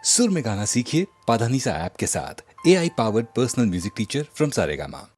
सुर में गाना सीखिए पाधानीसा ऐप के साथ। AI powered personal music teacher from Saregama.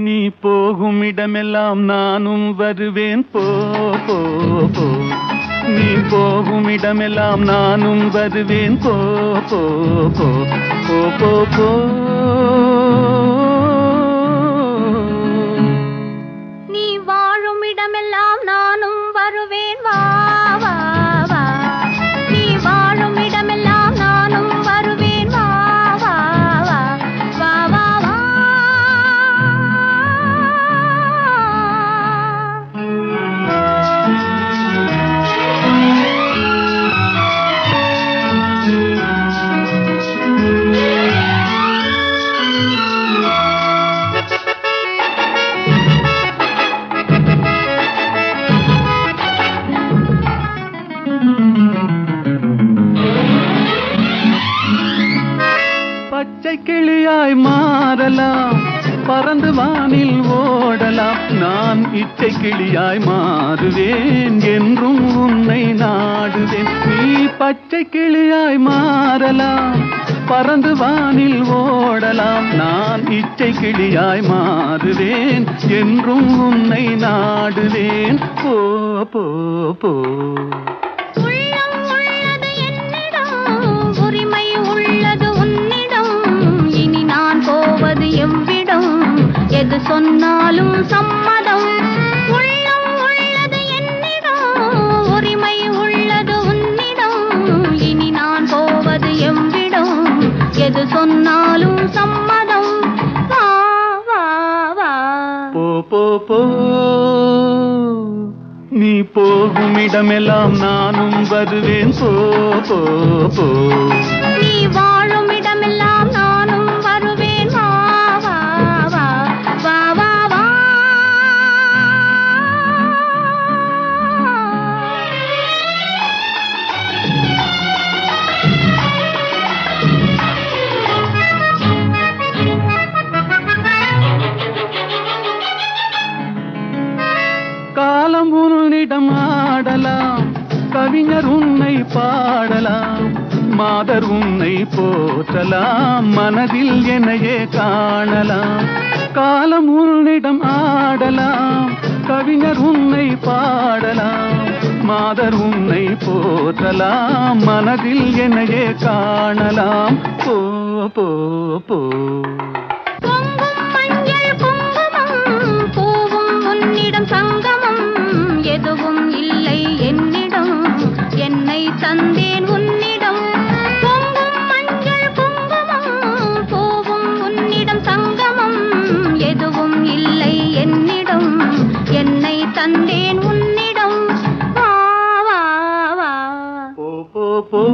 நீ போகும் இடமெல்லாம் நானும் வருவேன் போ போ போ. நீ போகும் இடமெல்லாம் நானும் வருவேன் போ போ போ போ போ போ. நீ வாழும் இடமெல்லாம் நானும் வருவேன் வா வா வா. நீ வாழும் இடமெல்லாம் நானும் வருவேன் வா வா வா வா வா வா. பச்சை கிளியாய் மாறலாம், பறந்து வானில் ஓடலாம். நான் இச்சை கிளியாய் மாறுவேன், என்றும் உன்னை நாடுவேன். நீ பச்சை கிளியாய் மாறலாம், பறந்து வானில் ஓடலாம். நான் இச்சை கிளியாய் மாறுவேன், என்றும் உன்னை நாடுவேன். போ போ போ. உள்ளம் உள்ளது என்னிடம், உரிமை உள்ளது உன்னிடம். இனி நான் போவது எவ்விடம், எது சொன்னாலும் சம்மதம். உள்ளம் உள்ளது என்னிடம், உரிமை உள்ளது உன்னிடம். இனி நான் போவது எவ்விடம், எது சொன்னாலும் சம்மதம். வா வா வா. போ போ போ. நீ போகும் இடமெல்லாம் நானும் வருவேன் போ போ போ. நீ வாழும் இடமெல்லாம் நானும் வருவேன் வா வா வா வா வா வா. காலம் உன்னிடம் ஆடலாம், கவிஞர் உன்னை பாடலாம். மாதர் உன்னை போற்றலாம், மனதில் என்னையே காணலாம். காலம் உன்னிடம் ஆடலாம், கவிஞர் உன்னை பாடலாம். மாதர் உன்னை போற்றலாம், மனதில் என்னையே காணலாம். போ போ போ. பொங்கும் மஞ்சள் குங்குமம், பூவும் உன்னிடம் சங்கமம். எதுவும் இல்லை என்னிடம், என்னை தந்தேன் உன்னிடம். பொங்கும் மஞ்சள் குங்குமம், பூவும் உன்னிடம் சங்கமம். எதுவும் இல்லை என்னிடம், என்னை தந்தேன் உன்னிடம். வா வா வா. போ போ போ.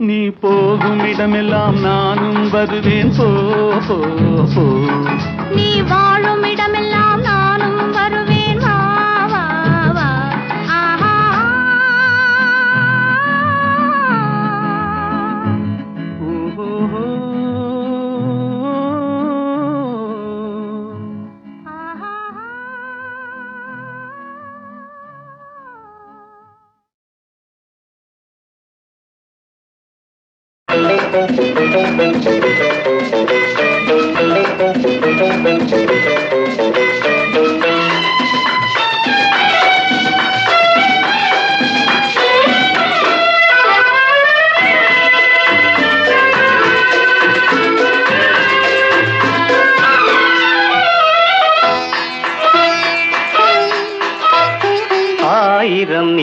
நீ போகும் இடமெல்லாம் நானும் வருவேன் போ போ போ. நீ வாழும் இடமெல்லாம் நானும் வருவேன் வா வா வா. ஆஹா ஓஹோ. ஆஹா.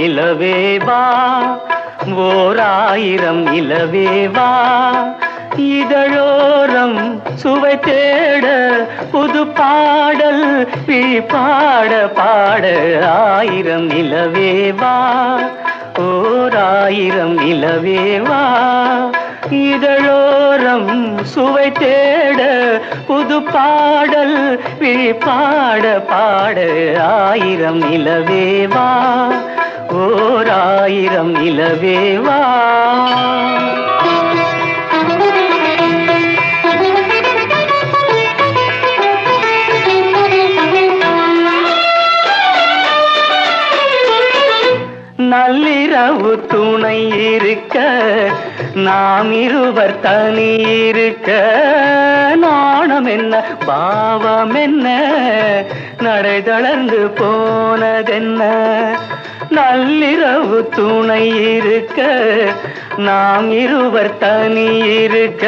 நிலவேவா ஓர் ஆயிரம் நிலவேவா இதழோரம் சுவை தேட புது பாடல் பாட பாட ஆயிரம் நிலவேவா ஓர் ஆயிரம் நிலவேவா இதழோரம் சுவை தேட புது பாடல் பாட பாட ஆயிரம் நிலவேவா ஓர் ஆயிரம் நிலவேவா நள்ளிரவு துணை இருக்க நாம் இருவர் தனி இருக்க நாணம் என்ன பாவம் என்ன நடை தளர்ந்து போனதென்ன நள்ளிரவு துணை இருக்க நாம் இருவர் தனி இருக்க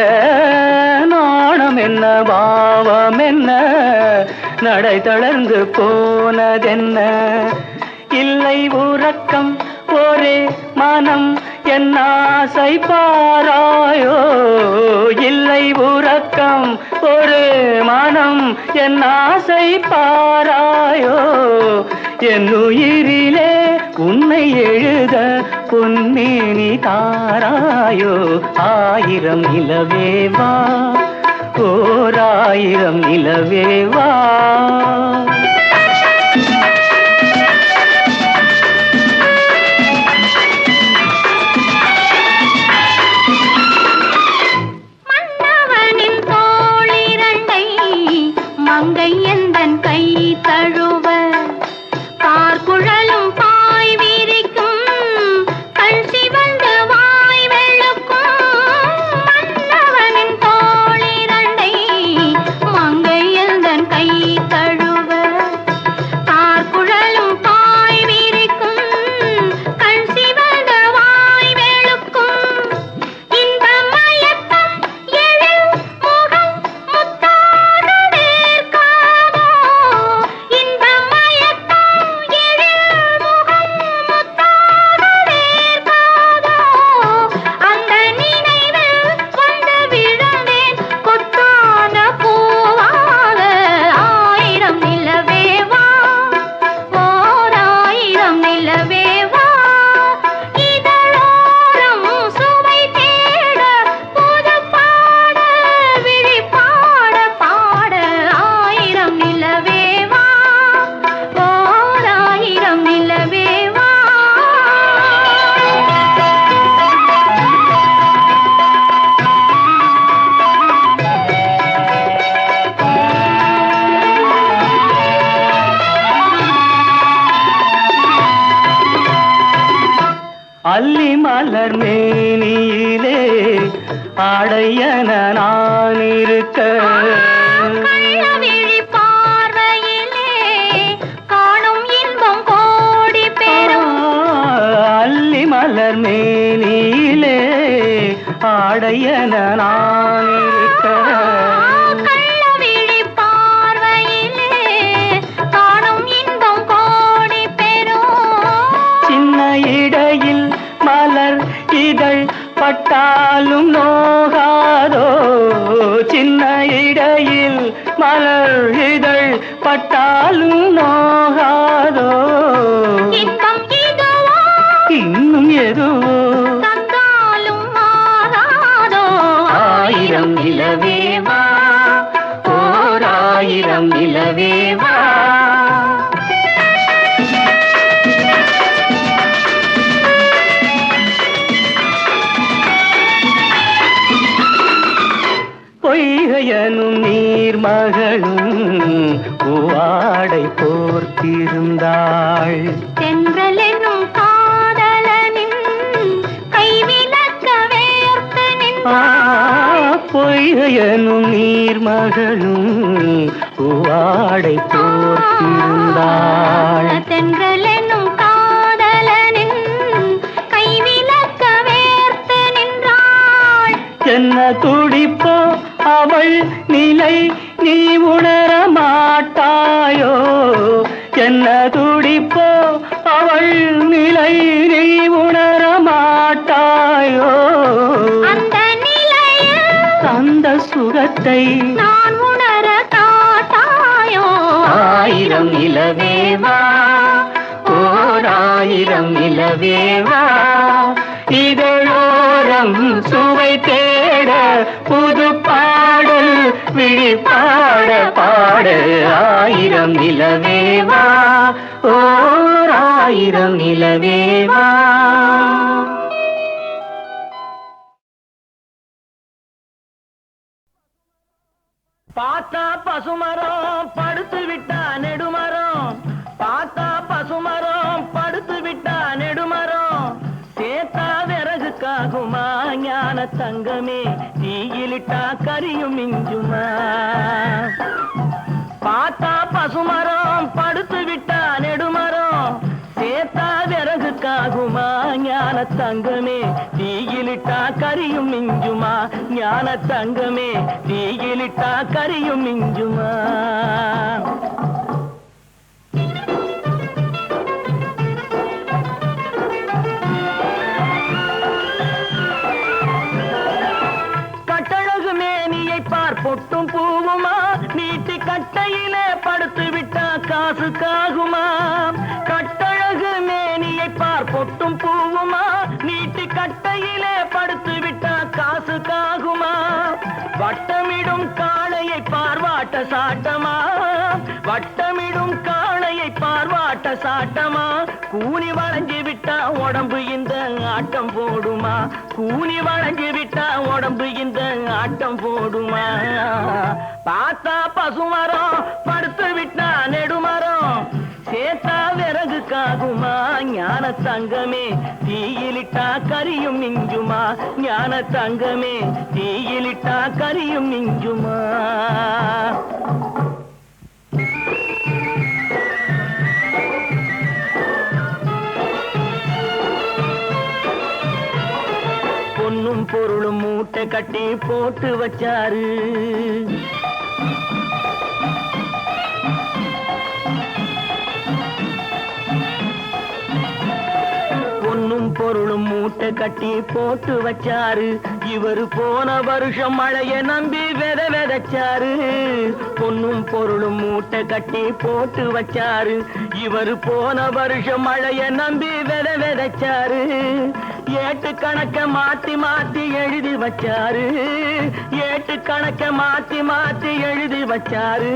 நாணம் என்ன பாவம் என்ன நடை தளர்ந்து போனதென்ன இல்லை உறக்கம் ஒரே மனம் என் ஆசை பாராயோ இல்லை உறக்கம் ஒரு மனம் என் ஆசை பாராயோ என் உயிரிலே உன்னை எழுத பொன்னேனி தாராயோ ஆயிரம் நிலவேவா ஓர் ஆயிரம் நிலவேவா அல்லி மலர் மேனியிலே ஆடையன நான் இருக்க அல்லி மலர் மேனியிலே ஆடையன நான் இருக்க இடையில் மலர் இதழ் பட்டாலும் நோகாதோ சின்ன இடையில் மலர் இதழ் பட்டாலும் நோகாதோ இன்னும் எதுவோ ஆயிரம் நிலவேவா ஓர் ஆயிரம் நிலவேவா பொய்கையனும் நீர்மகளும் பூவாடை போர்த்திருந்தாள் தென்றலெனும் காதலனின் கைவிலக்க வேர்த்து நின்றாள் பொய்கையனும் நீர்மகளும் பூவாடை போர்த்திருந்தாள் தென்றலெனும் காதலனின் கைவிலக்க வேர்த்து நின்றாள் என்ன துடிப்போ அவள் நிலை நீ உணர மாட்டாயோ என்ன துடிப்போ அவள் அவள் நிலை நீ உணர மாட்டாயோ அந்த நிலையில் அந்த சுகத்தை நான் உணர காட்டாயோ ஆயிரம் நிலவேவா ஓர் ஆயிரம் நிலவேவா இதழோரம் சுவை தேட புது பாடல் விழிப்பாட பாட ஆயிரம் நிலவேவா ஓர் ஆயிரம் நிலவேவா பார்த்தா பசுமரம் படுத்து விட்டா நெடுமரம் பார்த்தா பசுமரம் படுத்து விட்டா நெடுமரம் சேத்தா விறகுக்காகுமா ஞான தங்கமே தீயிலிட்டா கரியும் மிஞ்சுமா பார்த்தா பசுமரம் படுத்து விட்டா நெடுமரம் சேத்தா விறகுக்காகுமா ஞான தங்கமே தீயிலிட்டா கரியும் மிஞ்சுமா ஞான தங்கமே தீயிலிட்டா கரியும் மிஞ்சுமா கட்டழகு மேனியை பார் பொட்டும் பூவுமா நீட்டி கட்டையிலே படுத்து விட்டா காசுக்காகுமா கட்டழகு மேனியை பார் பொட்டும் பூவுமா நீட்டி கட்டையிலே படுத்து விட்டா காசுக்காகுமா வட்டமிடும் காளையை பார்வாட்ட சாட்டமா வட்டமிடும் காளையை பார்வாட்ட சாட்டமா கூனி வளைஞ்சு விட்டா உடம்பு இந்த ஆட்டம் போடுமா கூனி வளைஞ்சு விட்டா உடம்பு இந்த ஆட்டம் போடுமா பார்த்தா பசுமரம் படுத்து விட்டா நெடுமரம் சேத்தா விறகுக்காகுமா ஞான தங்கமே தீயிலிட்டா கரியும் மிஞ்சுமா ஞான தங்கமே தீயிலிட்டா கரியும் மிஞ்சுமா பொன்னும் பொருளும் மூட்டை கட்டி போட்டு வச்சாரு பொன்னும் பொருளும் மூட்டை கட்டி போட்டு வச்சாரு இவரு போன வருஷம் மழைய நம்பி விதைச்சாரு பொன்னும் பொருளும் மூட்டை கட்டி போட்டு வச்சாரு இவரு போன வருஷம் மழைய நம்பி விதைச்சாரு ஏட்டு கணக்க மாத்தி மாத்தி எழுதி வச்சாரு ஏட்டு கணக்க மாத்தி மாத்தி எழுதி வச்சாரு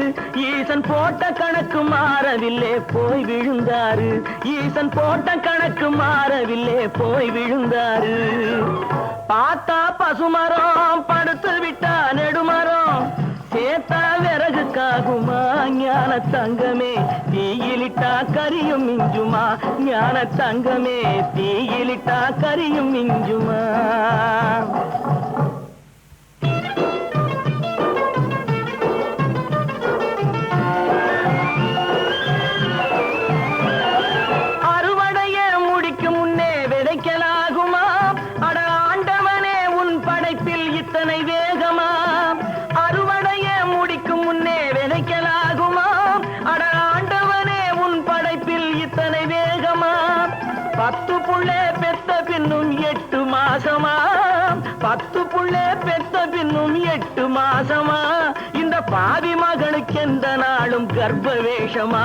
ஈசன் போட்ட கணக்கு மாறவில்லை போய் விழுந்தாரு ஈசன் போட்ட கணக்கு மாறவில்லை போய் விழுந்தாரு பார்த்தா பசுமரம் படுத்து விட்டா நெடுமரம் சேத்தா விறகுக்காகுமா ஞான தங்கமே தீயிலிட்டா கரியும் மிஞ்சுமா ஞான தங்கமே தீயிலிட்டா கரியும் மிஞ்சுமா அறுவடைய முடிக்கும் முன்னே விதைக்கலாகுமா அட ஆண்டவனே உன் படைப்பில் இத்தனை வேகமா அறுவடைய முடிக்கும் முன்னே விதைக்கலாகுமா அட ஆண்டவனே உன் படைப்பில் இத்தனை வேகமா 10 புள்ளே பெத்த பின்னும் 8 மாசமா 10 புள்ளே பெத்த பின்னும் 8 மாசமா இந்த பாவி மகனுக்கு எந்த நாளும் கர்ப்ப வேஷமா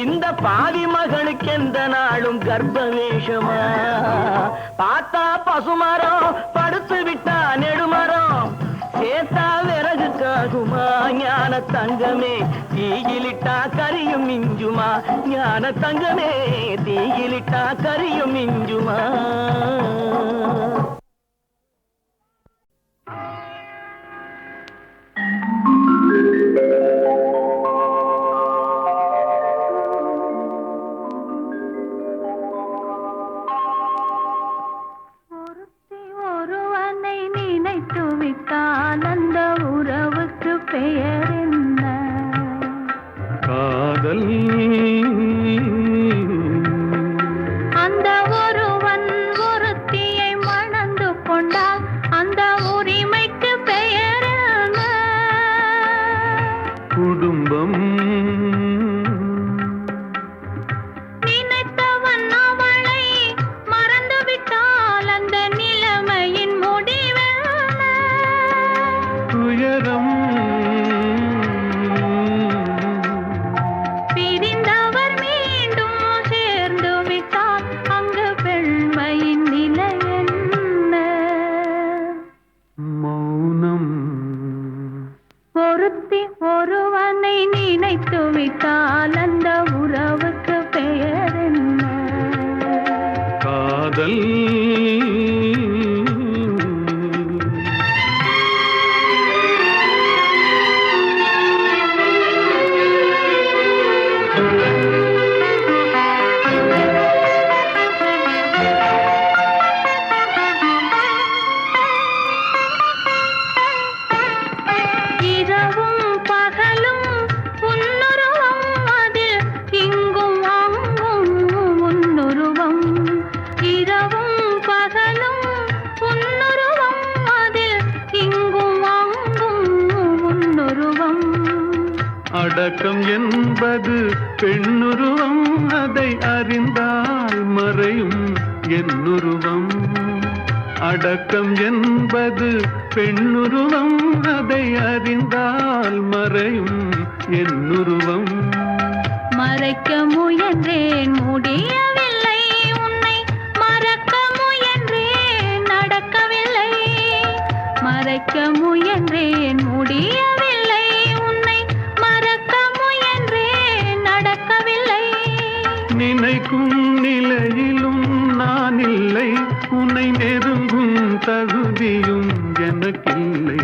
இந்த பாவி மகனுக்கு எந்த நாளும் கர்ப்ப வேஷமா பார்த்தா பசுமரம் படுத்து விட்டா நெடுமரம் சேத்தா விறகுக்காகுமா ஞான தங்கமே தீயிலிட்டா கரியும் மிஞ்சுமா ஞான தங்கமே தீயிலிட்டா கரியும் மிஞ்சுமா ஒருவனை நினைத்து விட்டான் அந்த உறவுக்கு பெயர் என்ன காதல் அந்த ஒருவன் அடக்கம் என்பது பெண்ணுருவம், அதை அறிந்தால் மறையும் என்னுருவம். அடக்கம் என்பது பெண்ணுருவம், அதை அறிந்தால் மறையும் என்னுருவம். மறைக்க முயன்றேன் முடியவில்லை, உன்னை மறக்க முயன்றேன் நடக்கவில்லை. மறைக்க முயன்றேன் முடியவில்லை, உன்னை மறக்க முயன்றேன் நடக்கவில்லை. நினைக்கும் நிலையிலும் நான் இல்லை, உன்னை நெருங்கும் தகுதியும் எனக்கில்லை.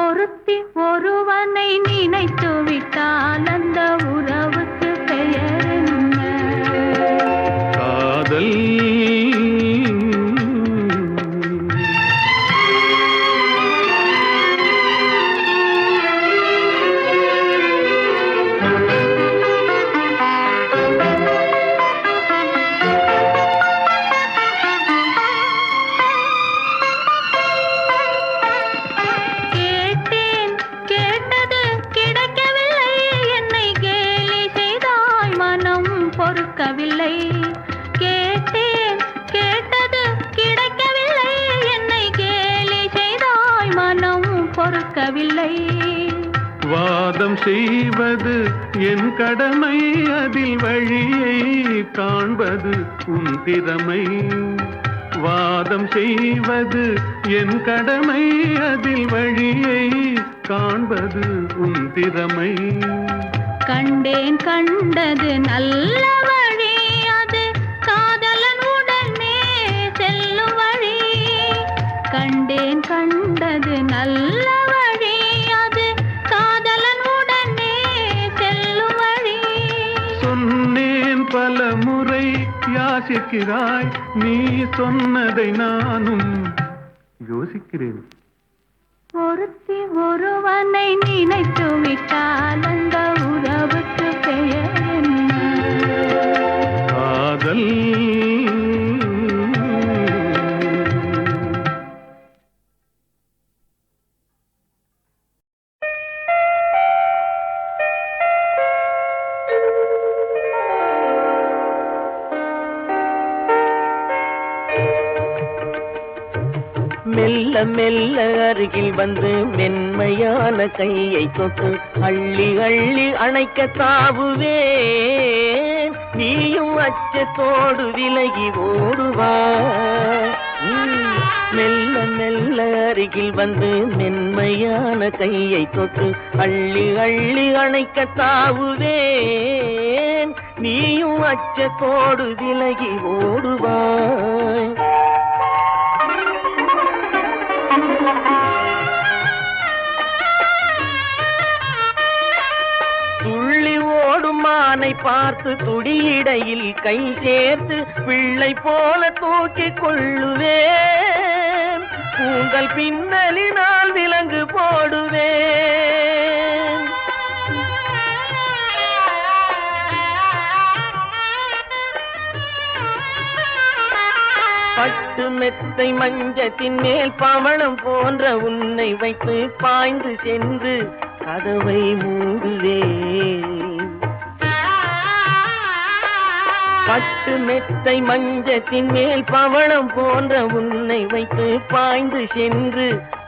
ஒருத்தி ஒருவனை நினைத்து விட்டால் அந்த உறவுக்கு பெயர் என்ன? காதல். பொறுக்கவில்லை. கேட்டேன் கேட்டது கிடைக்கவில்லை, என்னை கேலி செய்தாய் மனம் பொறுக்கவில்லை. வாதம் செய்வது என் கடமை, அதில் வழியை காண்பது உன் திறமை. வாதம் செய்வது என் கடமை, அதில் வழியை காண்பது உன் திறமை. கண்டேன் கண்டது நல்ல வழி, அது காதலன் உடனே செல்லும் வழி. கண்டேன் கண்டது நல்ல வழி, அது காதலன் உடனே செல்லும் வழி. சொன்னேன் பல முறை யாசிக்கிறாய், நீ சொன்னதை நானும் யோசிக்கிறேன். ஒருத்தி ஒருவனை நினைத்து விட்டால் அந்த உறவுக்கு பெயர் என்ன? காதல். மெல்ல மெல்ல அருகில் வந்து மென்மையான கையை தொட்டு அள்ளி அள்ளி அணைக்க தாவுவே. நீயும் அச்சத்தோடு விலகி ஓடுவா. மெல்ல மெல்ல அருகில் வந்து மென்மையான கையை தொட்டு அள்ளி அள்ளி அணைக்க தாவுவே. நீயும் அச்சத்தோடு விலகி ஓடுவாய். துள்ளி ஓடும் மானை பார்த்து துடியிடையில் கை சேர்த்து பிள்ளை போல தூக்கிக் கொள்ளுவேன். கூந்தல் பின்னலினால் விலங்கு போடுவேன். பட்டு மெத்தை மஞ்சத்தின் மேல் பவளம் போன்ற உன்னை வைத்து பாய்ந்து சென்று கதவை மூடுவேன். பட்டு மெத்தை மஞ்சத்தின் மேல் பவளம் போன்ற உன்னை வைத்து பாய்ந்து சென்று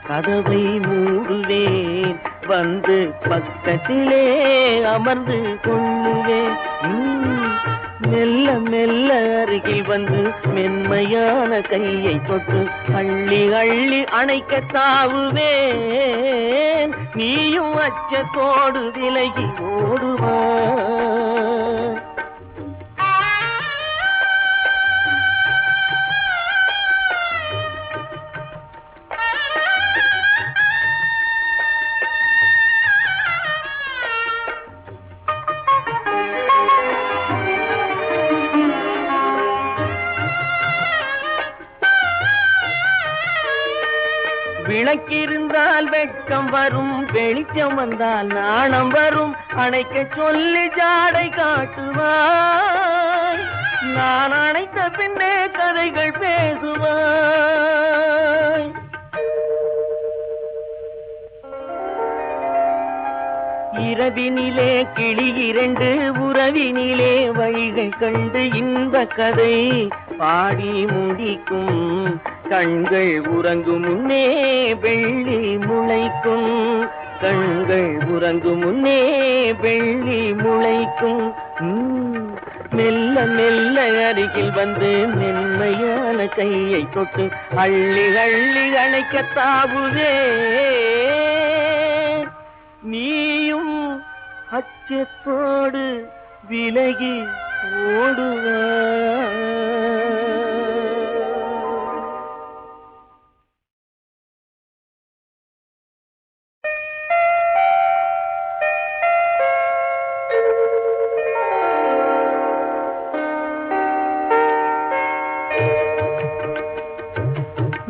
கதவை மூடுவேன். வந்து பக்கத்திலே அமர்ந்து கொள்ளுவேன். மெல்ல மெல்ல அருகில் வந்து மென்மையான கையை தொட்டு அள்ளி அள்ளி அணைக்க தாவுவேன். நீயும் அச்சத்தோடு விலகி ஓடுவாய். விளக்கிருந்தால் வெட்கம் வரும், வெளிச்சம் வந்தால் நாணம் வரும். அணைக்க சொல்லி ஜாடை காட்டுவாய், நான் அணைத்த பின்னே கதைகள் பேசுவாய். இரவினிலே கிளி இரண்டு, உறவினிலே வழிகை கண்டு இன்ப கதை பாடி முடிக்கும். கண்கள் உறங்கும் முன்னே வெள்ளி முளைக்கும், கண்கள் உறங்கும் முன்னே வெள்ளி முளைக்கும். மெல்ல மெல்ல அருகில் வந்து மென்மையான கையை தொட்டு அள்ளி அள்ளி அணைக்க தாவுவே. நீயும் அச்சத்தோடு விலகி ஓடுவாய்.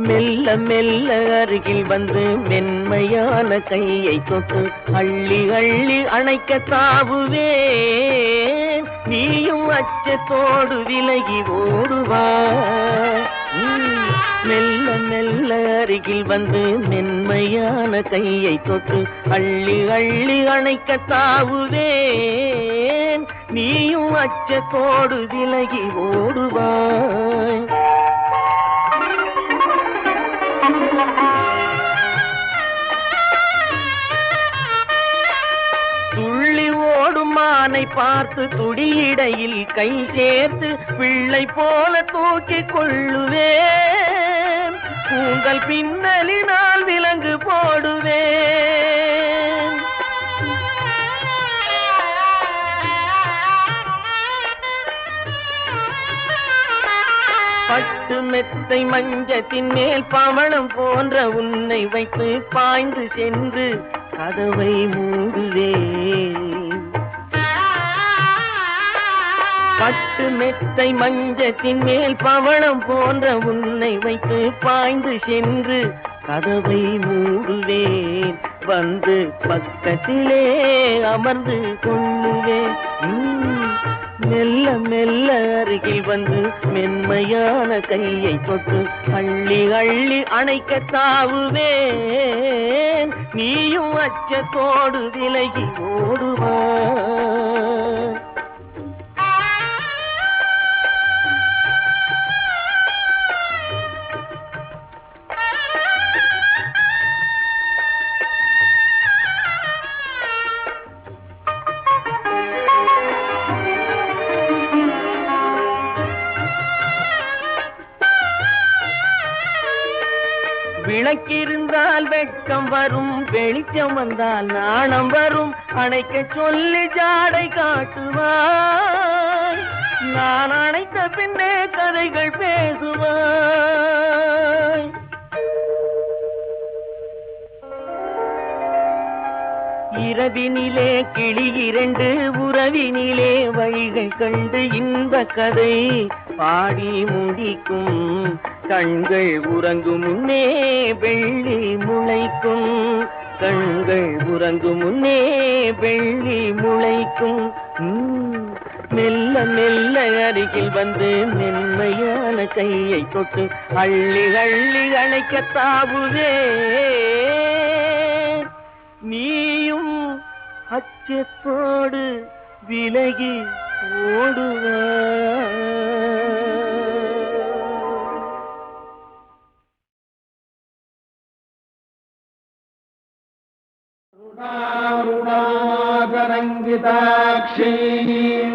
மெல்ல மெல்ல அருகில் வந்து மென்மையான கையை தொட்டு அள்ளி அள்ளி அணைக்க தாவுவே. நீயும் அச்சத்தோடு விலகி ஓடுவாய். மெல்ல மெல்ல அருகில் வந்து மென்மையான கையை தொட்டு அள்ளி அள்ளி அணைக்க தாவுவேன். நீயும் அச்சத்தோடு விலகி ஓடுவாய். துள்ளி ஓடும் மானை பார்த்து துடியிடையில் கை சேர்த்து பிள்ளை போல தூக்கிக் கொள்ளுவேன். உங்கள் பின்னலினால் விலங்கு போடுவேன். பட்டு மெத்தை மஞ்சத்தின் மேல் பவளம் போன்ற உன்னை வைத்து பாய்ந்து சென்று கதவை மூடுவேன். பட்டு மெத்தை மஞ்சத்தின் மேல் பவளம் போன்ற உன்னை வைத்து பாய்ந்து சென்று கதவை மூடுவேன். வந்து பக்கத்திலே அமர்ந்து கொள்ளுவேன். மெல்ல மெல்ல அருகில் வந்து மென்மையான கையை தொட்டு அள்ளி அள்ளி அணைக்க தாவுவேன். நீயும் அச்சத்தோடு விலகி ஓடுவாய். விளக்கிருந்தால் வெட்கம் வரும், வெளிச்சம் வந்தால் நாணம் வரும். அணைக்க சொல்லி ஜாடை காட்டுவாய், நான் அணைத்த பின்னே கதைகள் பேசுவாய். இரவினிலே கிளி இரண்டு, உறவினிலே வழிகை கண்டு இன்ப கதை பாடி முடிக்கும். கண்கள் உறங்கும் முன்னே வெள்ளி முளைக்கும், கண்கள் உறங்கும் முன்னே வெள்ளி முளைக்கும். மெல்ல மெல்ல அருகில் வந்து மென்மையான கையை தொட்டு அள்ளி அள்ளி அணைக்க தாவுவே. நீயும் அச்சத்தோடு விலகி ஓடுவாய். రుణారుణాగరంగితాక్షీం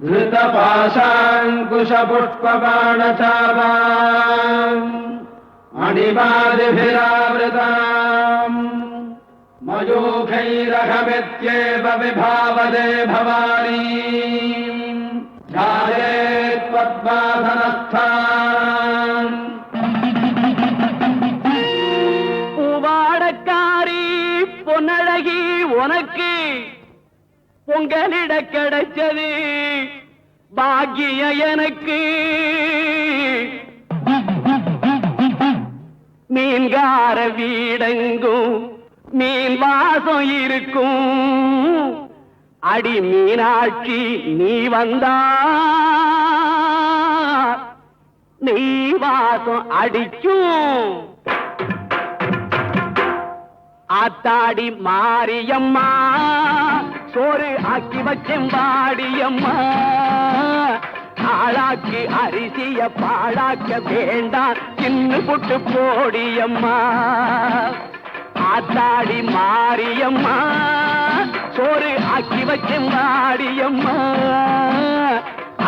ధృతపాశాంకుశపుష్పబాణచాపాం మణిమాదిభిరావృతాం మయూఖైరహమిత్యేవ విభావదే భవానీ ధ్యాయేత్ పద్మాసనస్థాన్. பூவாடக்காரி பொன்னழகி உனக்கு பொங்கலிட கிடைச்சது பாக்கிய எனக்கு. மீன்க சிங்கார வீடெங்கும் மீன் வாசம் இருக்கும். அடி மீனாட்சி நீ வந்தா நீ வாசம் அடிக்கும். ஆத்தாடி மாரியம்மா சோறு ஆக்கி வச்சேன் வாடியம்மா. ஆளாக்கி அரிசிய பாழாக்க வேண்டாம் சின்ன புட்டு போடியம்மா. ஆத்தாடி மாரியம்மா சோறு ஆக்கி வச்சேன் வாடியம்மா.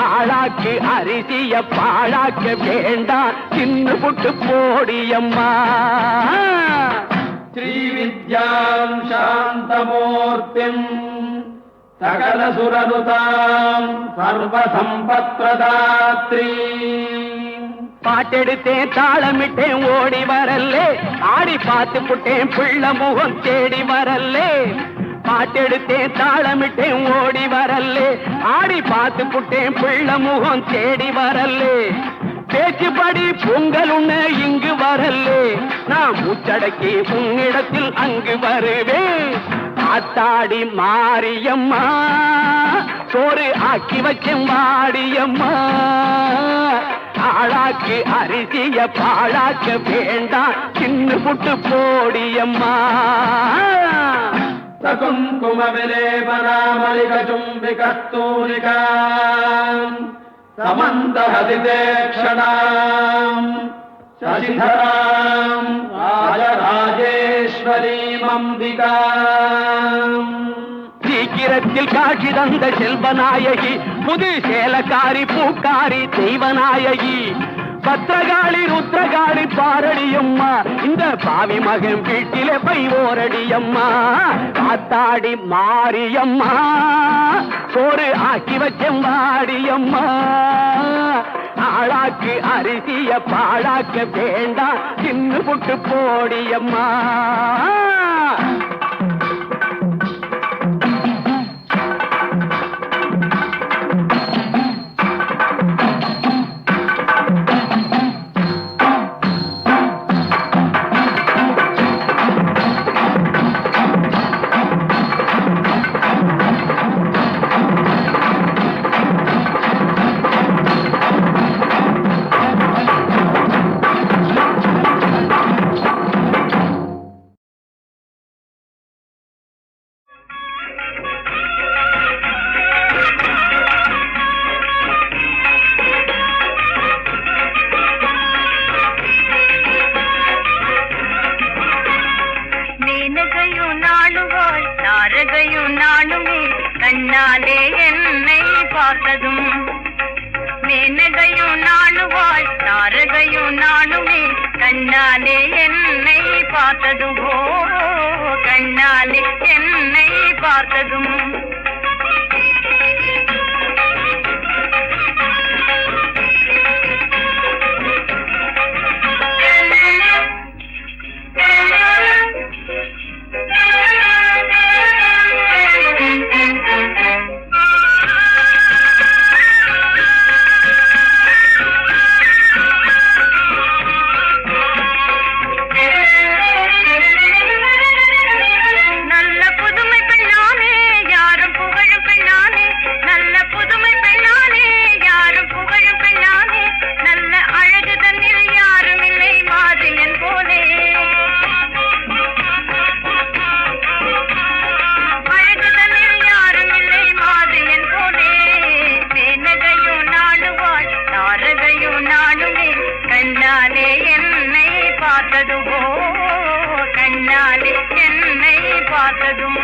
ஆளாக்கி அரிசிய பாழாக்க வேண்டாம் சின்ன புட்டு போடியம்மா. श्रीविद्यां शान्तमूर्तिं सकलसुरनुतां सर्वसम्पत्प्रदात्री. பாட்டெடுத்தேன் தாளமிட்டேன் ஓடி வரல்லே. ஆடி பார்த்து புட்டேன் பிள்ளை முகம் தேடி வரல்லே. பாட்டெடுத்தேன் தாளமிட்டேன் ஓடி வரல்லே. ஆடி பார்த்து புட்டேன் பிள்ளை முகம் தேடி வரல்லே. பேச்சுப்படி பொங்கல் உண்ண இங்கு வரல்லே. நான் மூச்சடக்கி உன்னிடத்தில் அங்கு வருவேன். ஆத்தாடி மாரியம்மா சோறு ஆக்கி வச்சேன் வாடியம்மா. ஆளாக்கு அரிசிய பாழாக்க வேண்டாம் சின்ன புட்டு போடியம்மா. सकुङ्कुम विलेपनामलिकचुम्बिकस्तूलिकाम् समन्तहसितेक्षणाम् शशिधराम् राजराजेश्वरीमम्बिकाम्. சீக்கிரத்தில் காட்சி தந்த செல்வநாயகி புது சேலக்காரி பூக்காரி தெய்வநாயகி. பத்திரகாளி ருத்ரகாளி பாரடியம்மா. இந்த பாவி மகன் வீட்டிலே பை ஓரடியம்மா. காத்தாடி மாரியம்மா சோறு ஆக்கி வச்சம் வாடியம்மா. ஆளாக்கு அரிசிய பாழாக்க வேண்டாம் சின்ன புட்டு போடியம்மா. கண்ணாலே என்னை பார்த்ததும் மேனகையும் நாளுவாள் தாரகையும் நாளுமே கண்ணாலே என்னை பார்த்ததும் ஓ கண்ணாலே என்னை பார்த்ததும் கண்ணாலே என்னை பார்த்ததும்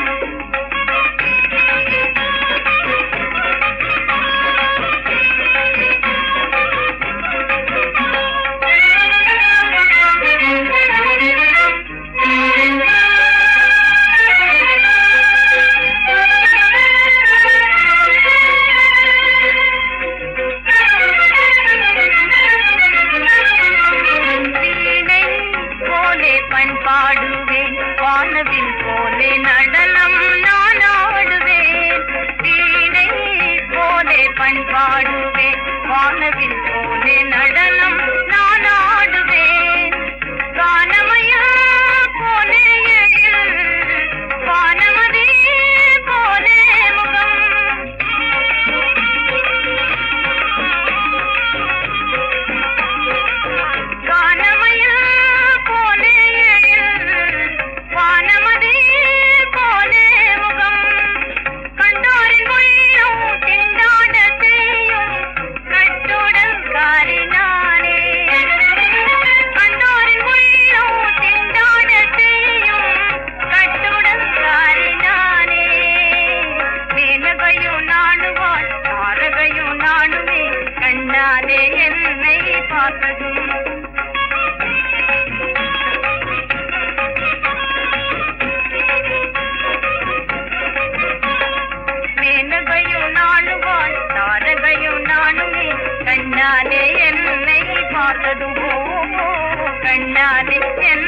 பண்பாடுவேன் வானவில் போலே நடனம் நான் ஆடுவேன் வீணை போலே பண்பாடுவேன் வானவில் போலே நடனம் நான் ஆடுவேன் கானமயில் கண்ணாதே என்ன